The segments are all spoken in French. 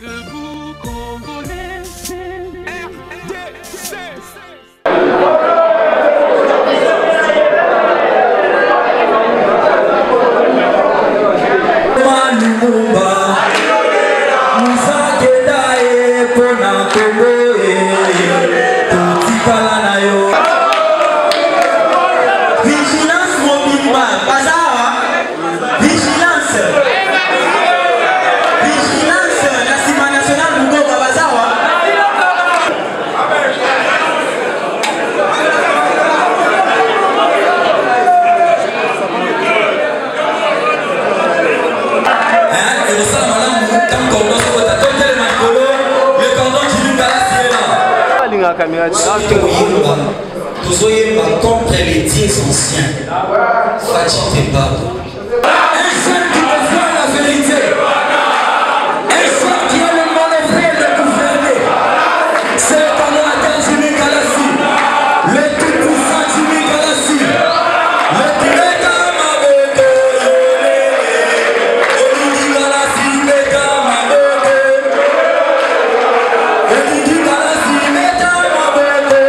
Debout Congolais, RDC. Contre les dix anciens, Fatih Tebado. Un seul qui veut faire la vérité, un seul qui a le monopole de gouverner, c'est le coordonnateur Jimmy Kalassi, le tout-puissant Jimmy Kalassi, le Beta Mabete, Oludi Kalassi, Beta Mabete, Oludi Kalassi, Beta Mabete.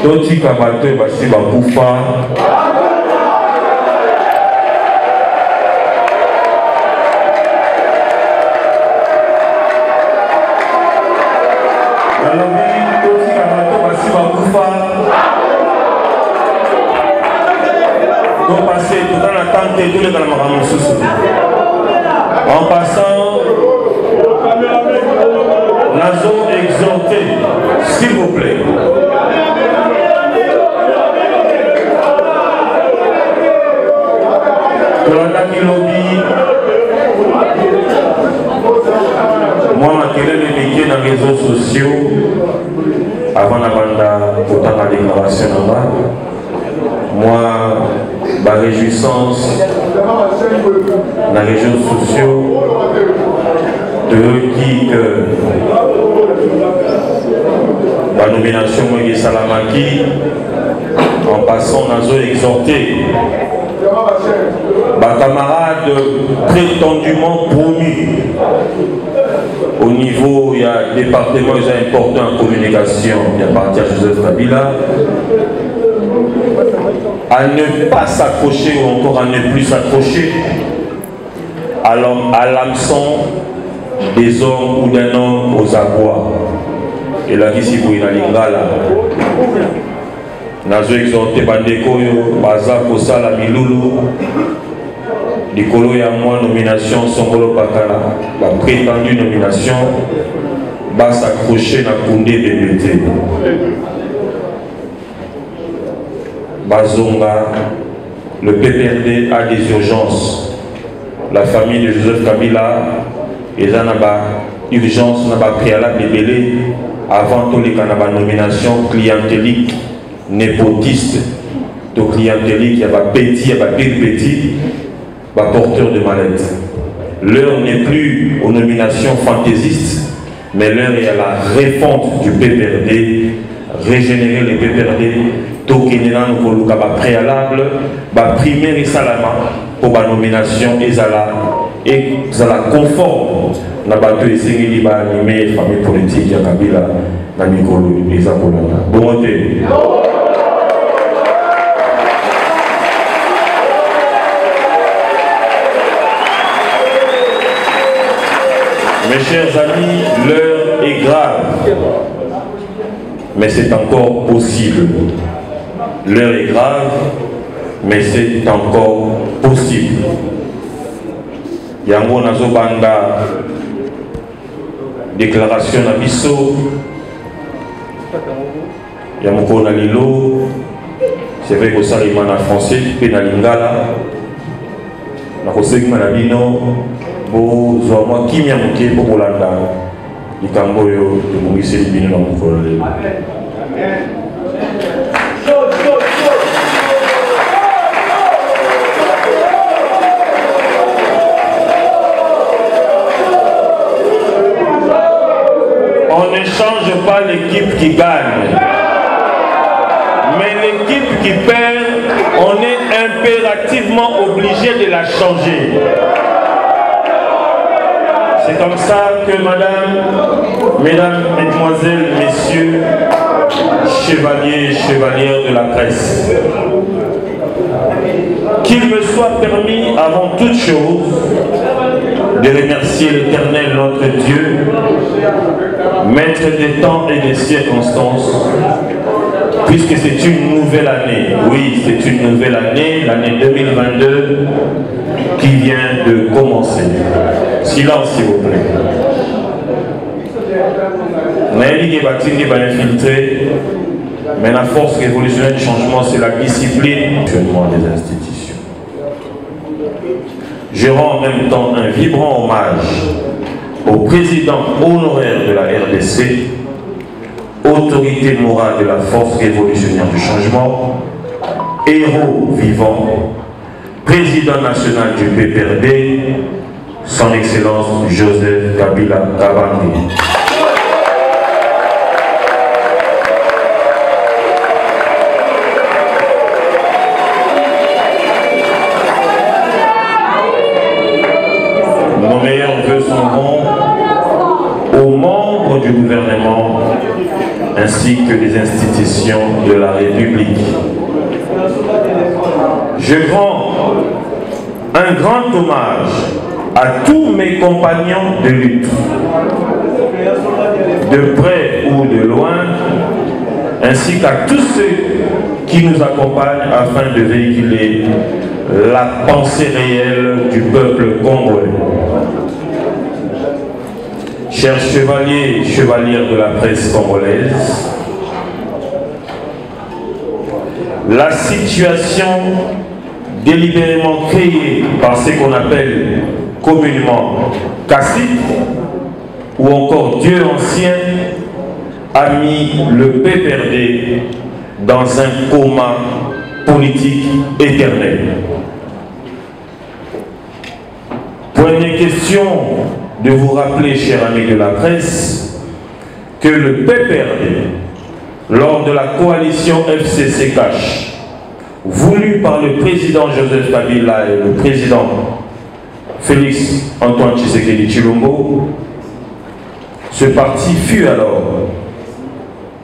Toti Kamato basi bakufa Nalobi Toti Kamato basi bakufa donc passé tout dans la tente de tous les camarades en passant Nazo exhorté s'il vous plaît. Moi, ma télé est dans les réseaux sociaux avant la bande pour la déclaration. Moi, ma réjouissance dans les réseaux sociaux de qui que la nomination de Salamaki en passant dans exhorté. Ma camarade prétendument promu au niveau, il y a un département important en communication, il y a parti à Joseph Kabila, à ne pas s'accrocher ou encore à ne plus s'accrocher à l'hameçon des hommes ou d'un homme aux abois. Et là, ici, vous avez l'ingala. Nazo exhorté bandeko yo baza kosala milulu likolo ya moi nomination songolo pakala la prétendue nomination va s'accrocher na Koundé BBT Bazonga. Le PPRD a des urgences. La famille de Joseph Kabila et là urgence n'a pas préalable délai avant tous les canabas nomination clientélique népotiste, de clientélique, il y a pas petit, il y a pas petit, pas porteur de mallette. L'heure n'est plus aux nominations fantaisistes, mais l'heure est à la refonte du PPRD, régénérer les PPRD, tokenena nous préalable, primaire et salama pour la nomination et la conforme na bateau et singeli ba animer famille politique ya Kabila na mikolo eza kolanda. Bon côté. Mes chers amis, l'heure est grave, mais c'est encore possible. L'heure est grave, mais c'est encore possible. yango nazobanda déclaration na biso ya mokolo na lelo. C'est vrai que ça est en français pe na lingala na kosenga na bino bo zo mwa kimia moke po kolanda likambo yo emongisi bino na mokolo lelo. On ne change pas l'équipe qui gagne, mais l'équipe qui perd, on est impérativement obligé de la changer. C'est comme ça que mesdames, mesdemoiselles, messieurs, chevaliers et chevalières de la presse, qu'il me soit permis avant toute chose de remercier l'Éternel notre Dieu, maître des temps et des circonstances, puisque c'est une nouvelle année. Oui, c'est une nouvelle année, l'année 2022 qui vient de commencer. Silence s'il vous plaît. Mais la force révolutionnaire du changement, c'est la discipline des institutions. Je rends en même temps un vibrant hommage au président honoraire de la RDC, autorité morale de la force révolutionnaire du changement, héros vivant, président national du PPRD, son Excellence Joseph Kabila Kabange. Nos meilleurs vœux sont aux membres du gouvernement ainsi que des institutions de la République. Je rends un grand hommage à tous mes compagnons de lutte, de près ou de loin, ainsi qu'à tous ceux qui nous accompagnent afin de véhiculer la pensée réelle du peuple congolais. Chers chevaliers et chevalières de la presse congolaise, la situation délibérément créée par ce qu'on appelle communément Kassit ou encore Dieu ancien a mis le PPRD dans un coma politique éternel. Point de question de vous rappeler, chers amis de la presse, que le PPRD, lors de la coalition FCC-CACH, voulue par le président Joseph Kabila et le président Félix Antoine Tshisekedi Tshilombo, ce parti fut alors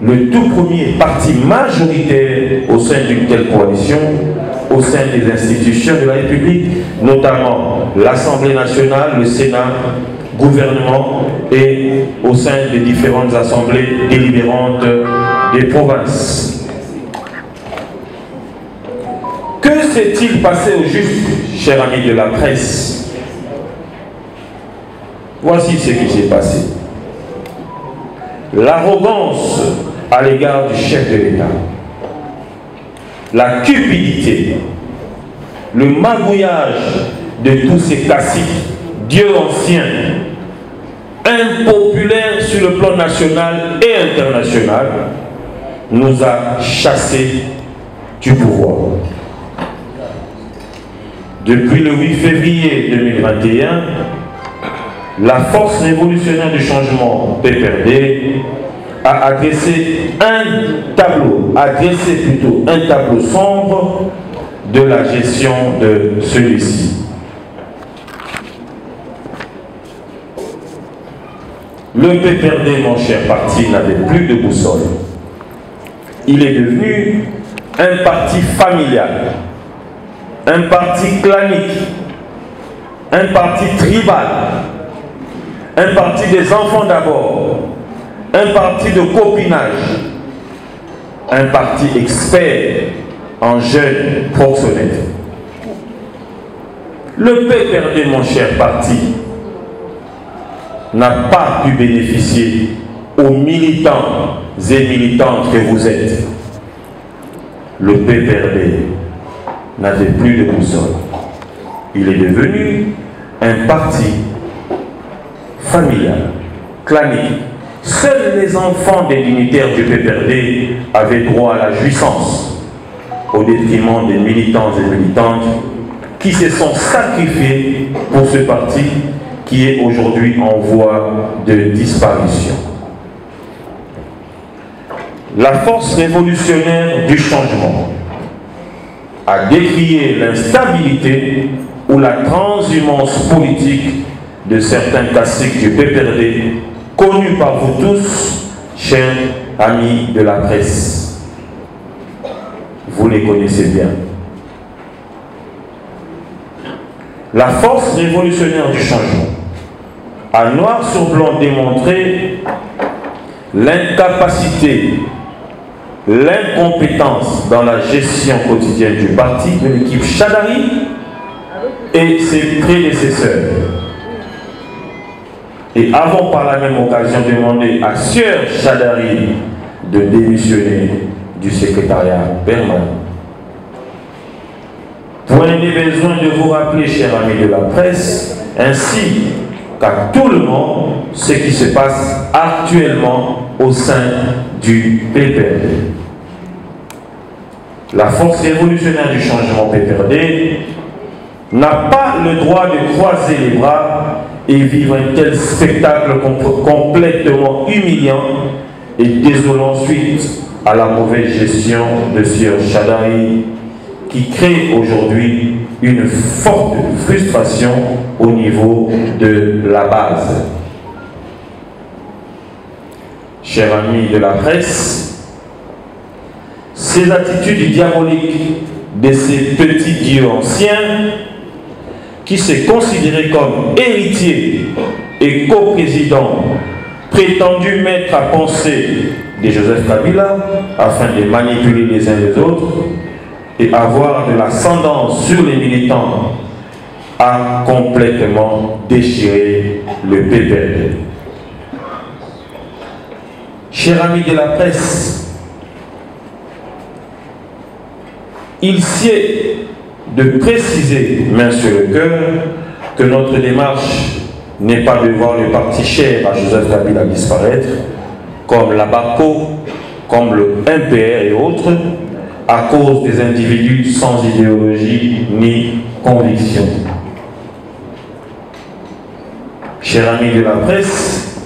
le tout premier parti majoritaire au sein d'une telle coalition, au sein des institutions de la République, notamment l'Assemblée nationale, le Sénat, gouvernement et au sein des différentes assemblées délibérantes des provinces. Que s'est-il passé au juste, chers amis de la presse? Voici ce qui s'est passé. L'arrogance à l'égard du chef de l'État, la cupidité, le magouillage de tous ces caciques, dieux anciens, impopulaires sur le plan national et international, nous a chassés du pouvoir. Depuis le 8 février 2021, la force révolutionnaire du changement PPRD a adressé un tableau sombre de la gestion de celui-ci. Le PPRD, mon cher parti, n'avait plus de boussole. Il est devenu un parti familial, un parti clanique, un parti tribal, un parti des enfants d'abord, un parti de copinage, un parti expert en jeunes proxénètes. Le PPRD, mon cher parti, n'a pas pu bénéficier aux militants et militantes que vous êtes. Le PPRD n'avait plus de boussole. Il est devenu un parti familial, clanique. Seuls les enfants des dignitaires du PPRD avaient droit à la jouissance, au détriment des militants et militantes qui se sont sacrifiés pour ce parti qui est aujourd'hui en voie de disparition. La force révolutionnaire du changement a décrié l'instabilité ou la transhumance politique de certains caciques du PPRD, connus par vous tous, chers amis de la presse. Vous les connaissez bien. La force révolutionnaire du changement a noir sur blanc démontré l'incapacité, l'incompétence dans la gestion quotidienne du parti de l'équipe Chadari et ses prédécesseurs. Et avons par la même occasion demandé à Sieur Chadari de démissionner du secrétariat permanent. Point n'est besoin de vous rappeler, chers amis de la presse, ainsi qu'à tout le monde, ce qui se passe actuellement au sein du PPRD. La force révolutionnaire du changement PPRD n'a pas le droit de croiser les bras et vivre un tel spectacle complètement humiliant et désolant suite à la mauvaise gestion de Sieur Chadari, qui crée aujourd'hui une forte frustration au niveau de la base. Chers amis de la presse, ces attitudes diaboliques de ces petits dieux anciens qui se considéraient comme héritiers et coprésidents prétendus maîtres à penser de Joseph Kabila afin de manipuler les uns les autres et avoir de l'ascendance sur les militants, a complètement déchiré le PPRD. Chers amis de la presse, il sied de préciser, main sur le cœur, que notre démarche n'est pas de voir le parti cher à Joseph Kabila disparaître, comme la BACO, comme le MPR et autres, à cause des individus sans idéologie ni conviction. Chers amis de la presse,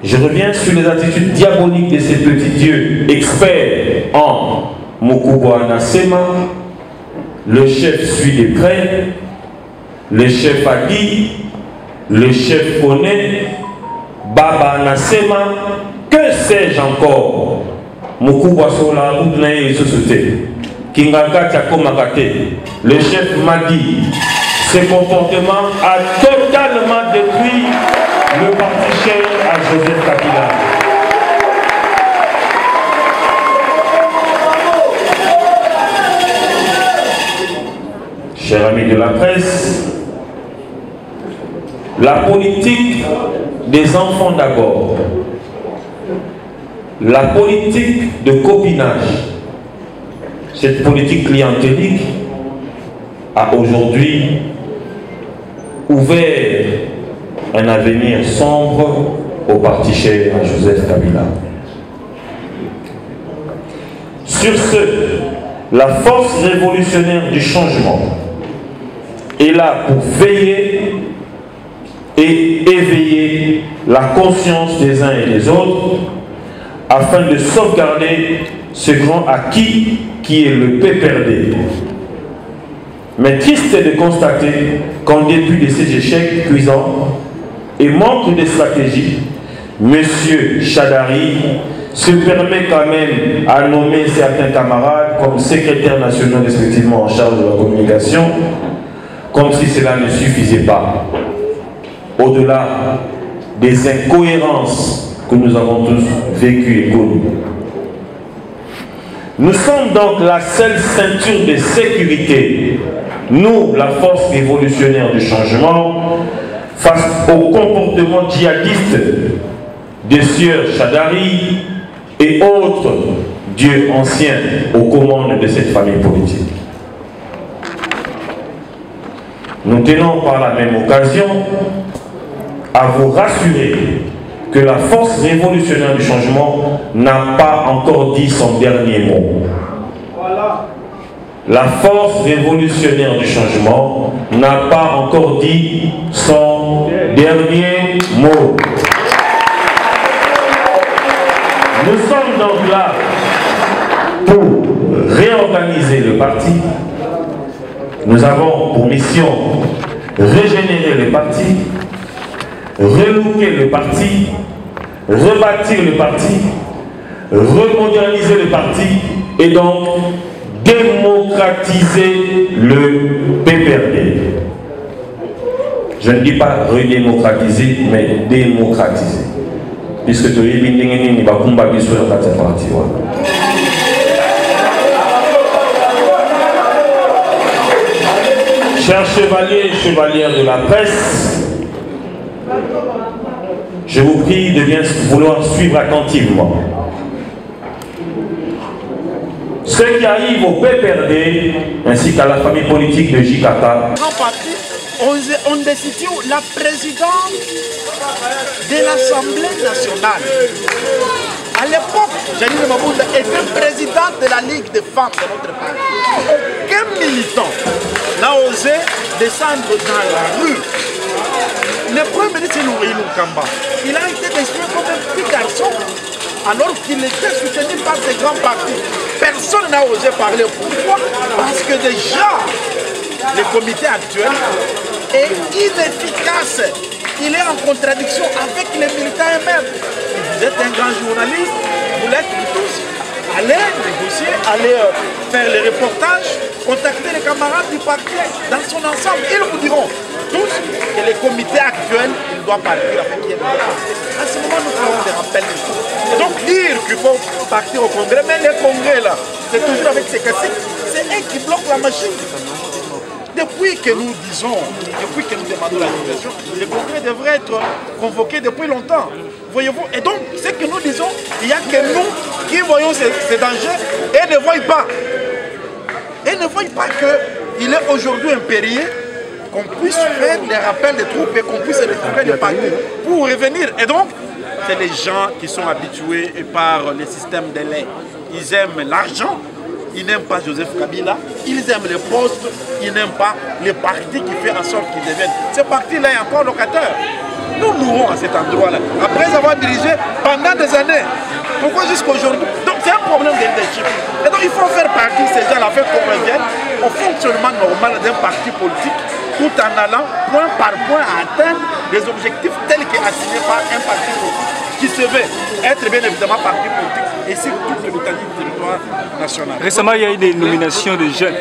je reviens sur les attitudes diaboliques de ces petits dieux experts en Moukouba Nasema. Le chef suit de près, le chef Adi, le chef Koné, Baba Nasema, que sais-je encore? Moukouba sur la route naïe société. Kingaka Tchakomakate, le chef Madi, ce comportement a totalement détruit le parti cher à Joseph Kabila. Chers amis de la presse, la politique des enfants d'abord, la politique de copinage, cette politique clientélique a aujourd'hui ouvert un avenir sombre au parti cher à Joseph Kabila. Sur ce, la force révolutionnaire du changement est là pour veiller et éveiller la conscience des uns et des autres afin de sauvegarder ce grand acquis qui est le PPRD. Mais triste est de constater qu'en dépit de ces échecs cuisants et manque de stratégie, M. Chadari se permet quand même à nommer certains camarades comme secrétaires nationaux respectivement en charge de la communication, comme si cela ne suffisait pas. Au-delà des incohérences que nous avons tous vécues et connues. Nous sommes donc la seule ceinture de sécurité nous, la force révolutionnaire du changement, face au comportement djihadiste des sieurs Chadari et autres dieux anciens aux commandes de cette famille politique. Nous tenons par la même occasion à vous rassurer que la force révolutionnaire du changement n'a pas encore dit son dernier mot. La force révolutionnaire du changement n'a pas encore dit son dernier mot. Nous sommes donc là pour réorganiser le parti. Nous avons pour mission régénérer le parti, relooker le parti, rebâtir le parti, remoderniser le parti et donc démocratiser le PPRD. Je ne dis pas redémocratiser, mais démocratiser. Puisque tu es bien parti. Chers chevaliers et chevalières de la presse, je vous prie de bien vouloir suivre attentivement. Ce qui arrive au PPRD ainsi qu'à la famille politique de Jikata. On décide la présidente de l'Assemblée nationale. À l'époque, Janine Mabunda était présidente de la Ligue des femmes de notre parti. Aucun militant n'a osé descendre dans la rue. Le premier ministre Louis Lukamba, il a été désigné comme un petit garçon alors qu'il était soutenu par des grands partis. Personne n'a osé parler. Pourquoi? Parce que déjà, le comité actuel est inefficace. Il est en contradiction avec les militants eux-mêmes. Vous êtes un grand journaliste, vous l'êtes tous. Allez négocier, allez faire les reportages, contacter les camarades du parti dans son ensemble. Ils vous diront tous que le comité actuel, il doit partir avec qui. À ce moment, nous ferons des rappels. Et donc dire qu'il faut partir au congrès, mais le congrès là, c'est toujours avec ces caciques, c'est eux qui bloquent la machine. Depuis que nous disons, depuis que nous demandons la situation, le congrès devrait être convoqué depuis longtemps. Voyez-vous? Et donc, ce que nous disons, il n'y a que nous qui voyons ces dangers et ne voyons pas. Et ne voyons pas qu'il est aujourd'hui impérieux qu'on puisse faire des rappels de troupes et qu'on puisse retrouver des partis pour revenir. Et donc, c'est les gens qui sont habitués par le système de lait. Ils aiment l'argent. Ils n'aiment pas Joseph Kabila, ils aiment les postes, ils n'aiment pas les partis qui font en sorte qu'ils deviennent. Ce parti-là est encore locataire. Nous mourrons à cet endroit-là, après avoir dirigé pendant des années. Pourquoi jusqu'à aujourd'hui? Donc c'est un problème de leadership. Et donc il faut faire partie, ces gens-là, faire qu'on revienne au fonctionnement normal d'un parti politique, tout en allant point par point à atteindre des objectifs tels qu'assignés par un parti politique qui se veut être bien évidemment parti politique et c'est toute l'étendue du territoire national. Récemment, il y a eu des nominations de jeunes.